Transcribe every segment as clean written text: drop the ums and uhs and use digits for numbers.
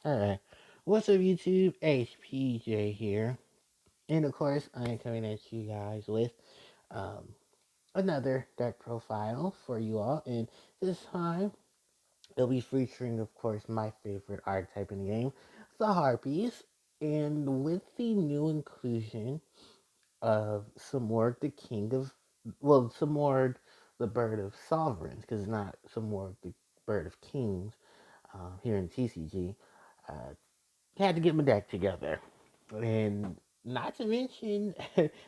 Alright. What's up, YouTube? HPJ here. And of course, I am coming at you guys with um, another deck profile for you all. And this time, it'll be featuring, of course, my favorite archetype in the game, the Harpies. And with the new inclusion of Samorg, the king of, well, Samorg, the bird of sovereigns, because it's not Samorg, the bird of kings, here in TCG. Uh, Had to get my deck together. And not to mention,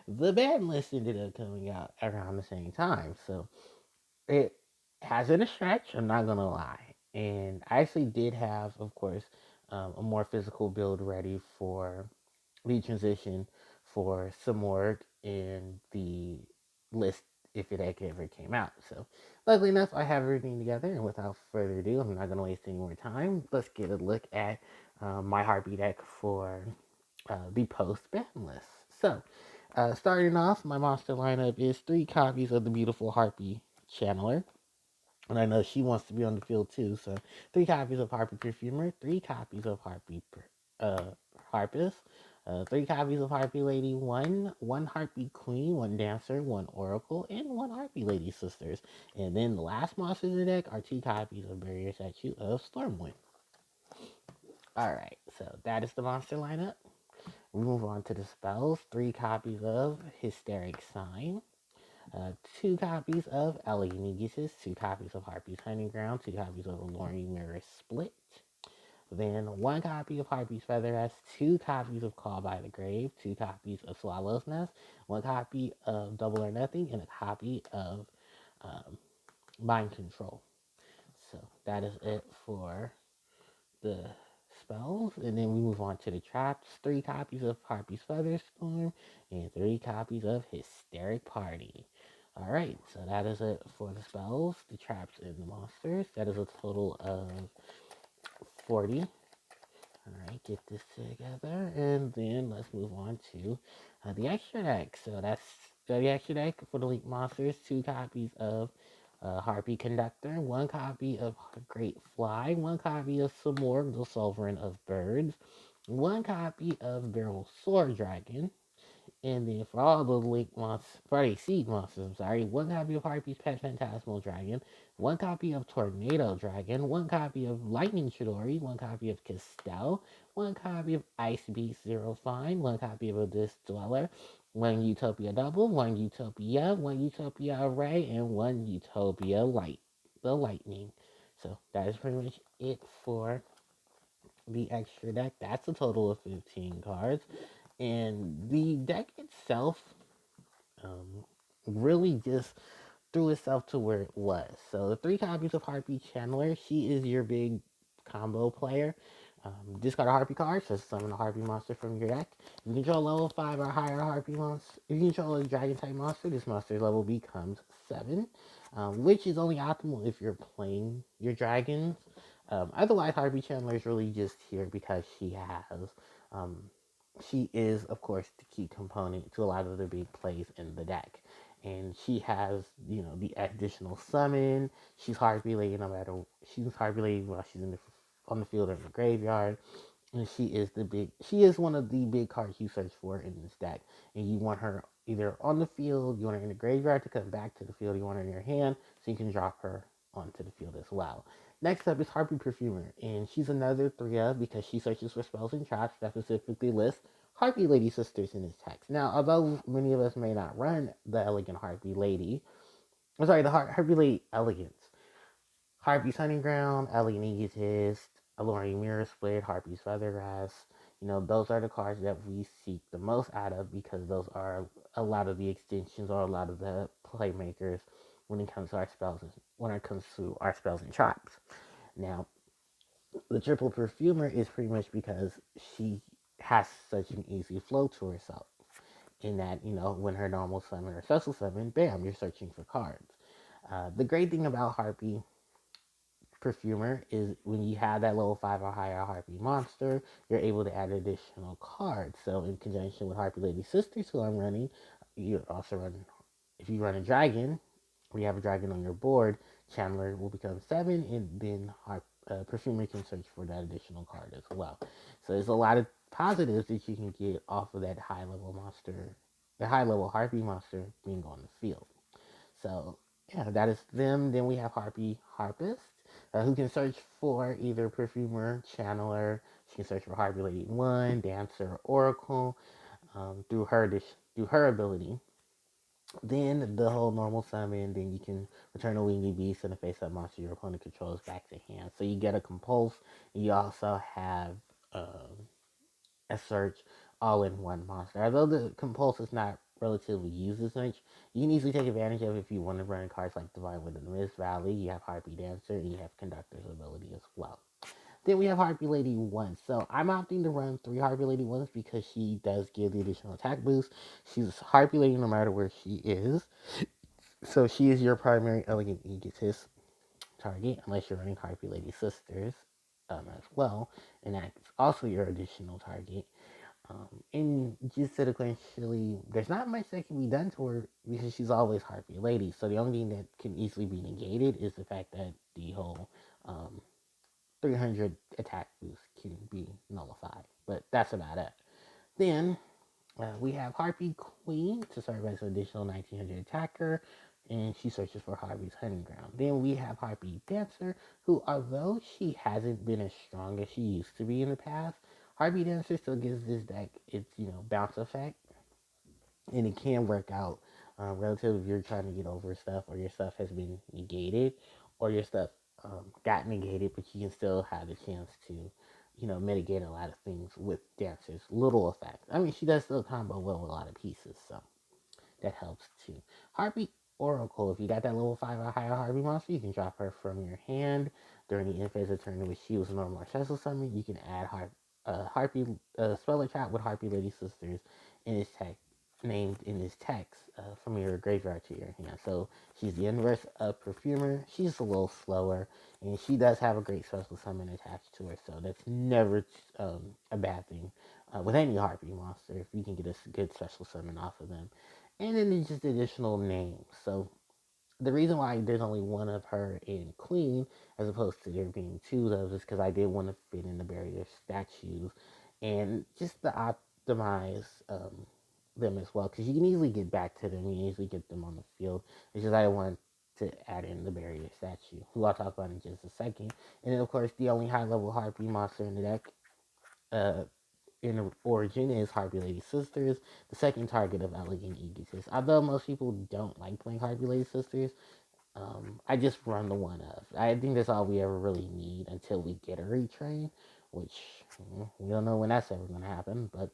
the ban list ended up coming out around the same time. So it has been a stretch, I'm not going to lie. And I actually did have, of course, a more physical build ready for the transition for some work in the list if it ever came out. So, luckily enough, I have everything together. And without further ado, I'm not going to waste any more time. Let's get a look at my Harpie deck for the post ban list. So, starting off, my monster lineup is 3 copies of the beautiful Harpie Channeler. And I know she wants to be on the field too. So 3 copies of Harpie Perfumer, 3 copies of uh, Harpist, 3 copies of Harpie Lady, one Harpie Queen, one Dancer, one Oracle, and one Harpie Lady Sisters. And then the last monster in the deck are 2 copies of Barrier Statue of Stormwind. Alright, so that is the monster lineup. We move on to the spells. 3 copies of Hysteric Sign, 2 copies of Elegant Aegis, 2 copies of Harpie's Hunting Ground, 2 copies of Alluring Mirror Split, then 1 copy of Harpie's Feather Nest, 2 copies of Call by the Grave, 2 copies of Swallow's Nest, 1 copy of Double or Nothing, and a copy of um, Mind Control. So that is it for the spells, and then we move on to the traps. 3 copies of Harpie's Featherstorm and 3 copies of Hysteric Party. All right, so that is it for the spells, the traps, and the monsters. That is a total of 40. All right, get this together, and then let's move on to the extra deck. So that's the extra deck for the Link monsters. 2 copies of Harpy Conductor, 1 copy of Great Fly, 1 copy of Samorg, the Sovereign of Birds, 1 copy of Beryl Sword Dragon, and then for all the Link monsters, for the Seed monsters, I'm sorry, 1 copy of Harpy's Pet Phantasmal Dragon, 1 copy of Tornado Dragon, 1 copy of Lightning Chidori, 1 copy of Castell, 1 copy of Ice Beast Zero Fine, 1 copy of Abyss Dweller, 1 Utopia Double, 1 Utopia, 1 Utopia Array, and 1 Utopia Light, the Lightning. So that is pretty much it for the extra deck. That's a total of 15 cards. And the deck itself um, really just threw itself to where it was. So the 3 copies of Harpie Chandler, she is your big combo player. Discard a Harpie card, so summon a Harpie monster from your deck. If you control level 5 or higher Harpie monster, if you control a Dragon type monster, this monster's level becomes 7, which is only optimal if you're playing your dragons. Otherwise, Harpie Chandler is really just here because um, she is, of course, the key component to a lot of the big plays in the deck. And she has, the additional summon. She's hard related no matter. She's hard related while she's on the field or in the graveyard. And she is one of the big cards you search for in this deck. And you want her either on the field, you want her in the graveyard to come back to the field, you want her in your hand, so you can drop her onto the field as well. Next up is Harpie Perfumer, and she's another 3 because she searches for spells and traps that specifically list Harpie Lady Sisters in his text. Now, although many of us may not run the Elegant Harpie Lady, I'm sorry, the Harpie Lady Elegance, Harpie's Hunting Ground, Elegant Egotist, Alluring Mirror Split, Harpie's Feathergrass. Those are the cards that we seek the most out of because those are a lot of the extensions or a lot of the playmakers when it comes to our spells and traps. Now, the triple perfumer is pretty much because she has such an easy flow to herself. In that, when her normal summon or special summon, bam, you're searching for cards. The great thing about Harpie Perfumer is when you have that level 5 or higher Harpie monster, you're able to add additional cards. So, in conjunction with Harpie Lady Sisters, who I'm running, you also run, if you run a dragon, or you have a dragon on your board, Chandler will become 7, and then Perfumer can search for that additional card as well. So there's a lot of positives that you can get off of that high level monster, the high level Harpy monster being on the field. So yeah, that is them. Then we have Harpie Harpist, who can search for either Perfumer, Channeler. She can search for Harpy Lady One, Dancer, Oracle through her ability. Then the whole normal summon, then you can return a winged beast and a face up monster your opponent controls back to hand. So you get a compulse, and you also have a search all in one monster. Although the compulse is not relatively used as much, you can easily take advantage of it if you want to run cards like Divine Wind of the Mist Valley. You have Harpy Dancer, and you have Conductor's ability as well. Then we have Harpy Lady 1. So I'm opting to run 3 Harpy Lady 1s because she does give the additional attack boost. She's Harpy Lady no matter where she is. So she is your primary elegant egotist target, unless you're running Harpy Lady Sisters as well. And that's also your additional target. And just sequentially, there's not much that can be done to her because she's always Harpy Lady. So the only thing that can easily be negated is the fact that the whole 300 attack boost can be nullified. But that's about it. Then we have Harpy Queen to serve as an additional 1900 attacker, and she searches for Harpy's hunting ground. Then we have Harpy Dancer, who, although she hasn't been as strong as she used to be in the past, Harpy Dancer still gives this deck its bounce effect, and it can work out relative if you're trying to get over stuff or your stuff has been negated or your stuff got negated, but you can still have the chance to mitigate a lot of things with Dancer's little effect. I mean, she does still combo well with a lot of pieces, so that helps too. Harpy Oracle, if you got that level 5 or higher Harpy monster, you can drop her from your hand during the end phase of turn in which she was a normal or special summon. You can add Harpy Speller Trap with Harpy Lady Sisters in his tech named in his text from your graveyard to your hand. So she's the inverse of Perfumer. She's a little slower, and she does have a great special summon attached to her, so that's never a bad thing with any Harpy monster if you can get a good special summon off of them. And then there's just additional names. So the reason why there's only one of her in Queen as opposed to there being two of those is because I did want to fit in the barrier statues and just to optimize them as well, because you can easily get back to them, you can easily get them on the field. It's just I want to add in the barrier statue, who I'll talk about in just a second. And then of course the only high level Harpy monster in the deck uh, in origin is Harpy Lady Sisters, the second target of Elegant Egotist. Although most people don't like playing Harpy Lady Sisters, I just run the one of. I think that's all we ever really need until we get a retrain, which we don't know when that's ever going to happen. But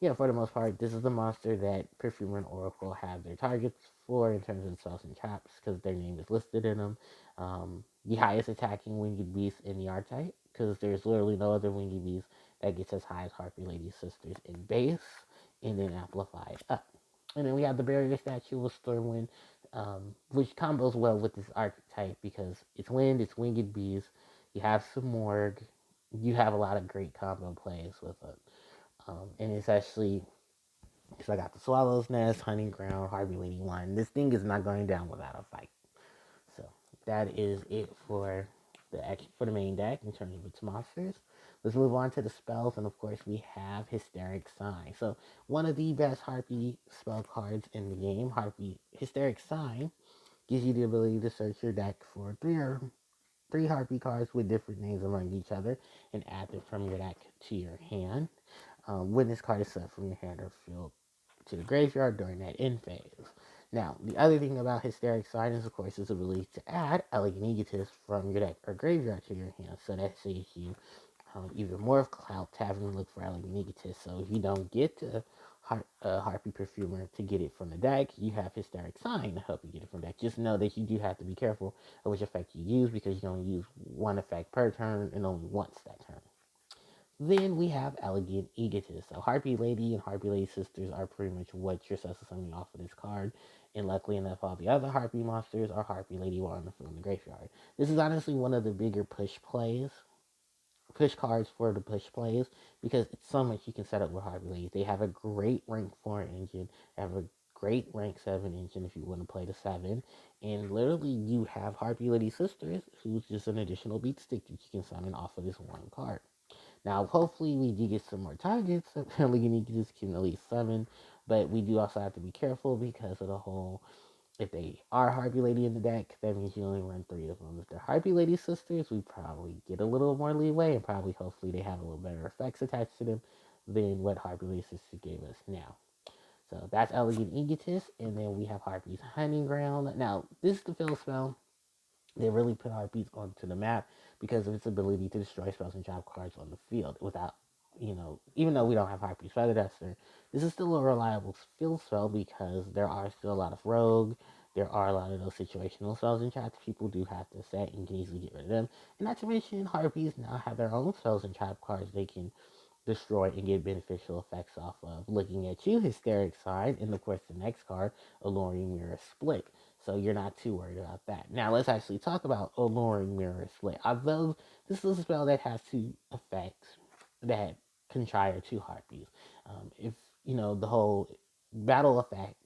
yeah, for the most part, this is the monster that Perfumer and Oracle have their targets for in terms of spells and traps because their name is listed in them. The highest attacking winged beast in the archetype because there's literally no other winged beast that gets as high as Harpy Lady Sisters in base and then amplified up. And then we have the barrier statue with Stormwind, which combos well with this archetype because it's wind, it's winged beast, you have some morgue, you have a lot of great combo plays with it. And it's actually because I got the Swallow's Nest, Hunting Ground, Harpy Lady 1. This thing is not going down without a fight. So that is it for the main deck in terms of its monsters. Let's move on to the spells, and of course we have Hysteric Sign. So one of the best Harpy spell cards in the game, Harpy Hysteric Sign, gives you the ability to search your deck for three Harpy cards with different names among each other and add them from your deck to your hand. When this card is sent from your hand or field to the graveyard during that end phase. Now, the other thing about Hysteric Sign is, of course, its ability to add Elegant Egotist from your deck or graveyard to your hand. So that saves you even more of clout to having to look for Elegant Egotist. So if you don't get to Harpy Perfumer to get it from the deck, you have Hysteric Sign to help you get it from the deck. Just know that you do have to be careful of which effect you use because you can only use one effect per turn and only once that turn. Then we have Elegant Egotist. So Harpy Lady and Harpy Lady Sisters are pretty much what you're summoning off of this card. And luckily enough, all the other Harpy monsters are Harpy Lady one from the graveyard. This is honestly one of the bigger push cards for the push plays, because it's so much you can set up with Harpy Ladies. They have a great rank 4 engine, they have a great rank 7 engine if you want to play the 7. And literally, you have Harpie Lady Sisters, who's just an additional beat stick that you can summon off of this one card. Now, hopefully, we do get some more targets. Apparently, you need to just can at least summon, but we do also have to be careful because of the whole. If they are Harpie Lady in the deck, that means you only run 3 of them. If they're Harpie Lady Sisters, we probably get a little more leeway and probably, hopefully, they have a little better effects attached to them than what Harpie Lady Sisters gave us now. So that's Elegant Egotist, and then we have Harpie's Hunting Ground. Now, this is the fill spell. They really put Harpies onto the map because of its ability to destroy spells and trap cards on the field without, even though we don't have Harpie's Feather Duster, this is still a reliable field spell because there are still a lot of rogue, there are a lot of those situational spells and traps people do have to set and can easily get rid of them. And not to mention, Harpies now have their own spells and trap cards they can destroy and get beneficial effects off of. Looking at you, Hysteric Sign, and of course the next card, Alluring Mirror Split. So you're not too worried about that. Now let's actually talk about Alluring Mirror Split. Although this is a spell that has two effects that contrire two Harpies. If the whole battle effect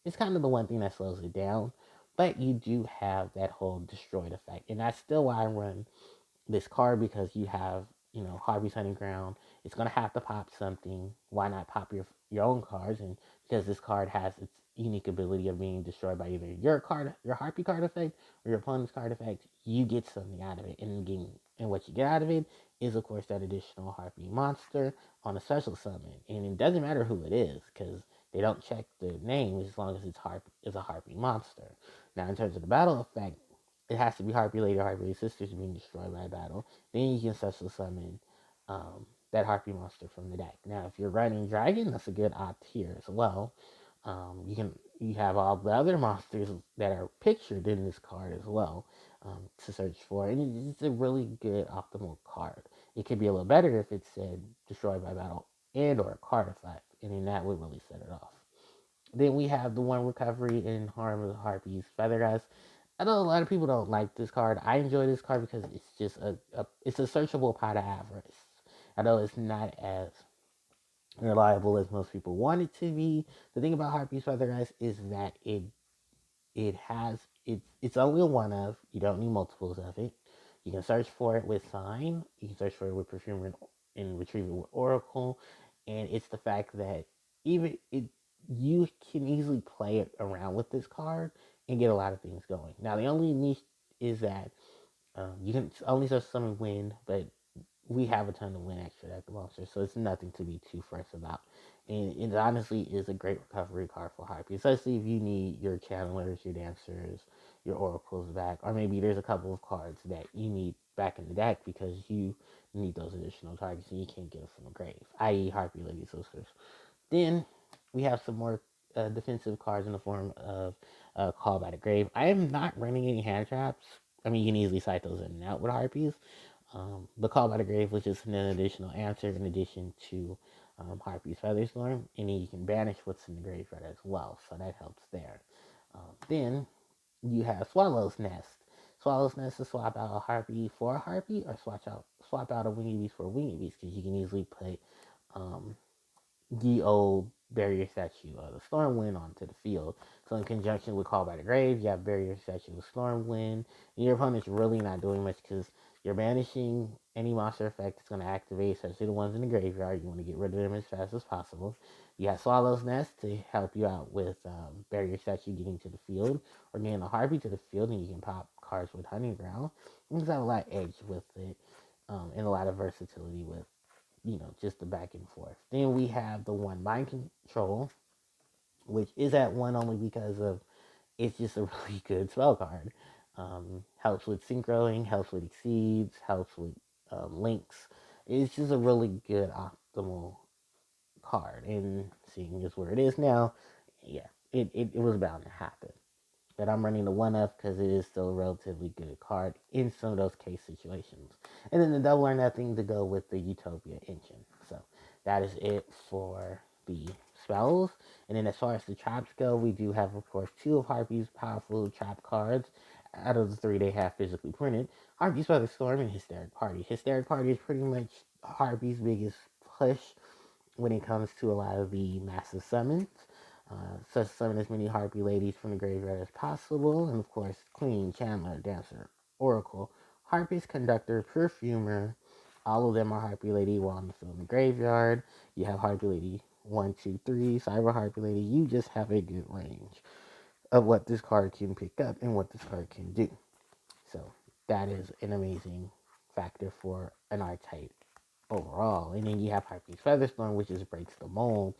is kind of the one thing that slows it down, but you do have that whole destroyed effect, and that's still why I run this card because you have, Harvey's Hunting Ground. It's gonna have to pop something. Why not pop your own cards? And because this card has its unique ability of being destroyed by either your Harpy card effect, or your opponent's card effect, you get something out of it in the game. And what you get out of it is, of course, that additional Harpy monster on a special summon. And it doesn't matter who it is because they don't check the name as long as it's a Harpy monster. Now, in terms of the battle effect, it has to be Harpie Lady or Harpie Lady Sisters being destroyed by a battle. Then you can special summon that Harpie monster from the deck. Now, if you're running Dragon, that's a good opt here as well. You have all the other monsters that are pictured in this card as well to search for, and it's a really good optimal card. It could be a little better if it said destroyed by battle and or a card effect, and then that would really set it off. Then we have the one recovery in Harm of the Harpies Feather Dust. I know a lot of people don't like this card. I enjoy this card because it's just it's a searchable pot of avarice. I know it's not as reliable as most people want it to be. The thing about Harpies Feather Dust is that it's only a one of. You don't need multiples of it. You can search for it with Sign. You can search for it with Perfume and retrieve it with Oracle. And it's the fact that even it you can easily play it around with this card and get a lot of things going. Now the only niche is that you can only search summon Wind, but we have a ton of Wind extra at the monster, so it's nothing to be too fresh about. And it honestly is a great recovery card for Harpy, especially if you need your channelers, your dancers, your oracles back, or maybe there's a couple of cards that you need back in the deck because you need those additional targets and you can't get them from the grave, i.e. Harpy Lady Sisters. Then we have some more defensive cards in the form of Call by the Grave. I am not running any hand traps. I mean, you can easily cite those in and out with Harpies. The Call by the Grave, which is an additional answer in addition to Harpy's Featherstorm, and then you can banish what's in the graveyard as well, so that helps there. Then you have Swallow's Nest. Swallow's Nest is swap out a Harpy for a Harpy, or swap out a Winged Beast for a Winged Beast, because you can easily put um, the old barrier statue of the Stormwind onto the field. So in conjunction with Call by the Grave, you have barrier statue of Stormwind, and your opponent's really not doing much because you're banishing any monster effect that's going to activate, especially the ones in the graveyard. You want to get rid of them as fast as possible. You have Swallow's Nest to help you out with barrier statue getting to the field, or getting a Harpy to the field, and you can pop cards with Hunting Ground. You just have a lot of edge with it, and a lot of versatility with just the back and forth. Then we have the one Mind Control, which is at one only because of it's just a really good spell card. Helps with synchroing, helps with exceeds, helps with links. It's just a really good optimal card. And seeing as where it is now, yeah, it was bound to happen. But I'm running the one up because it is still a relatively good card in some of those case situations. And then the double or nothing to go with the Utopia engine. So that is it for the spells. And then as far as the traps go, we do have, of course, 2 of Harpy's powerful trap cards. Out of the 3 they have physically printed, Harpy's Feather Storm and Hysteric Party. Hysteric Party is pretty much Harpy's biggest push when it comes to a lot of the massive summons. Such summon as many Harpie ladies from the graveyard as possible, and of course, Queen, Chandler, Dancer, Oracle, Harpies, Conductor, Perfumer. All of them are Harpie Lady while still in the graveyard. You have Harpie Lady 1, 2, 3, Cyber Harpie Lady. You just have a good range of what this card can pick up and what this card can do. So that is an amazing factor for an archetype overall. And then you have Harpie's Featherstorm, which just breaks the mold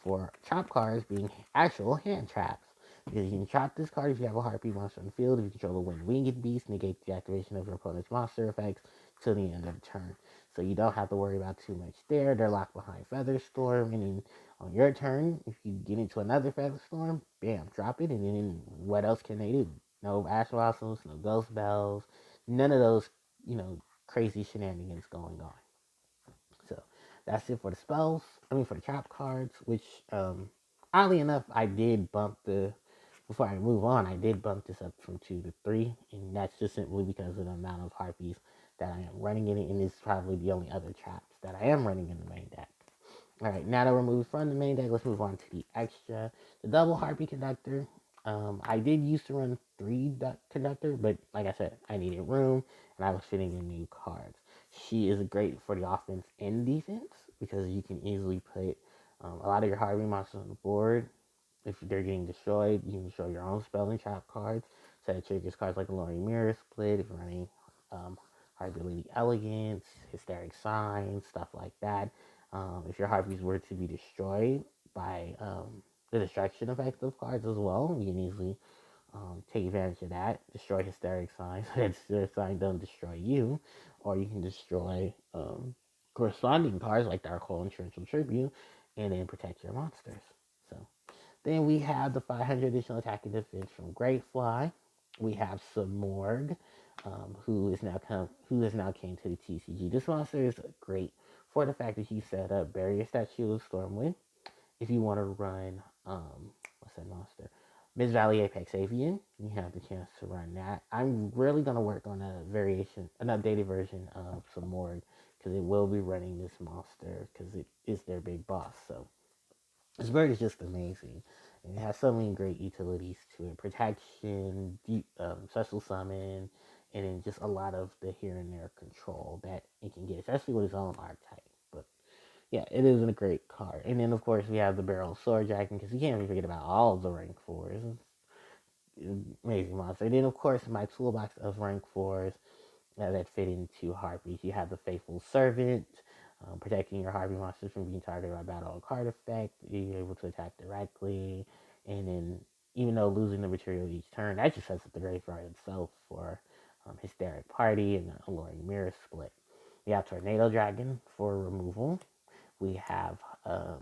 for trap cards being actual hand traps. Because you can trap this card if you have a Harpie monster on the field. If you control a winged beast, negate the activation of your opponent's monster effects till the end of the turn. So you don't have to worry about too much there. They're locked behind Featherstorm, and then on your turn, if you get into another Featherstorm, bam, drop it, and then what else can they do? No Ash Blossoms, no Ghost Bells, none of those, crazy shenanigans going on. So that's it for the spells. For the trap cards, which, oddly enough, I did bump before I move on, I did bump this up from 2 to 3, and that's just simply because of the amount of Harpies that I am running in it, and it's probably the only other traps that I am running in the main deck. Alright, now that we're moved from the main deck, let's move on to the extra. The double Harpie Conductor. I did used to run 3 Conductor, but like I said, I needed room, and I was fitting in new cards. She is great for the offense and defense, because you can easily put a lot of your Harpie monsters on the board. If they're getting destroyed, you can destroy your own spell and trap cards. So that triggers cards like Alluring Mirror Split, if you're running Harpie Elegance, Hysteric Sign, stuff like that. If your Harpies were to be destroyed by the destruction effect of cards as well, you can easily take advantage of that. Destroy Hysteric Sign so that Hysteric Sign doesn't destroy you. Or you can destroy corresponding cards like Dark Hole and Torrential Tribute and then protect your monsters. So then we have the 500 additional attack and defense from Great Fly. We have Samorg, who has now came to the TCG. This monster is great for the fact that you set up Barrier Statue of Stormwind. If you want to run, what's that monster? Miss Valley Apex Avian, you have the chance to run that. I'm really going to work on an updated version of Samorg, because it will be running this monster, because it is their big boss. So this bird is just amazing. And it has so many great utilities to it. Protection, special summon, and then just a lot of the here and there control that it can get, especially with its own archetype. But yeah, it is a great card. And then, of course, we have the Barrel Sword Dragon, because you can't really forget about all of the rank 4s. Amazing monster. And then, of course, my toolbox of rank 4s that fit into Harpies. You have the Faithful Servant, protecting your Harpie monsters from being targeted by battle or card effect. You're able to attack directly, and then even though losing the material each turn, that just sets up the graveyard itself for Hysteric Party and Alluring Mirror Split. We have Tornado Dragon for removal. We have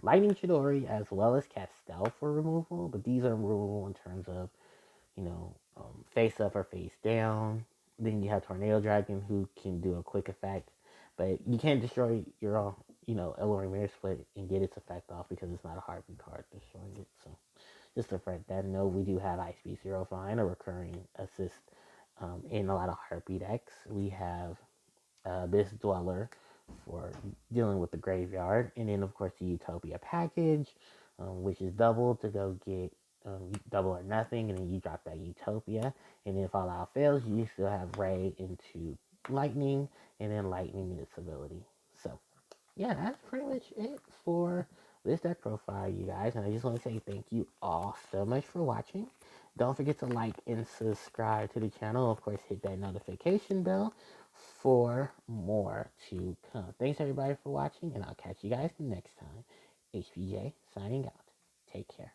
Lightning Chidori as well as Castel for removal, but these are removal in terms of face up or face down. Then you have Tornado Dragon, who can do a quick effect, but you can't destroy your own, Alluring Mirror Split and get its effect off because it's not a Harpie card destroying it. So just to fret that note, we do have Ice Beast Zero Fine, a recurring assist in a lot of Harpie decks. We have this Dweller for dealing with the graveyard, and then of course the Utopia package, which is double to go get double or nothing, and then you drop that Utopia, and then if all out fails, you still have Ray into Lightning, and then Lightning in its ability. So yeah, that's pretty much it for this deck profile, you guys. And I just want to say thank you all so much for watching. Don't forget to like and subscribe to the channel. Of course, hit that notification bell for more to come. Thanks everybody for watching, and I'll catch you guys next time. HPJ signing out. Take care.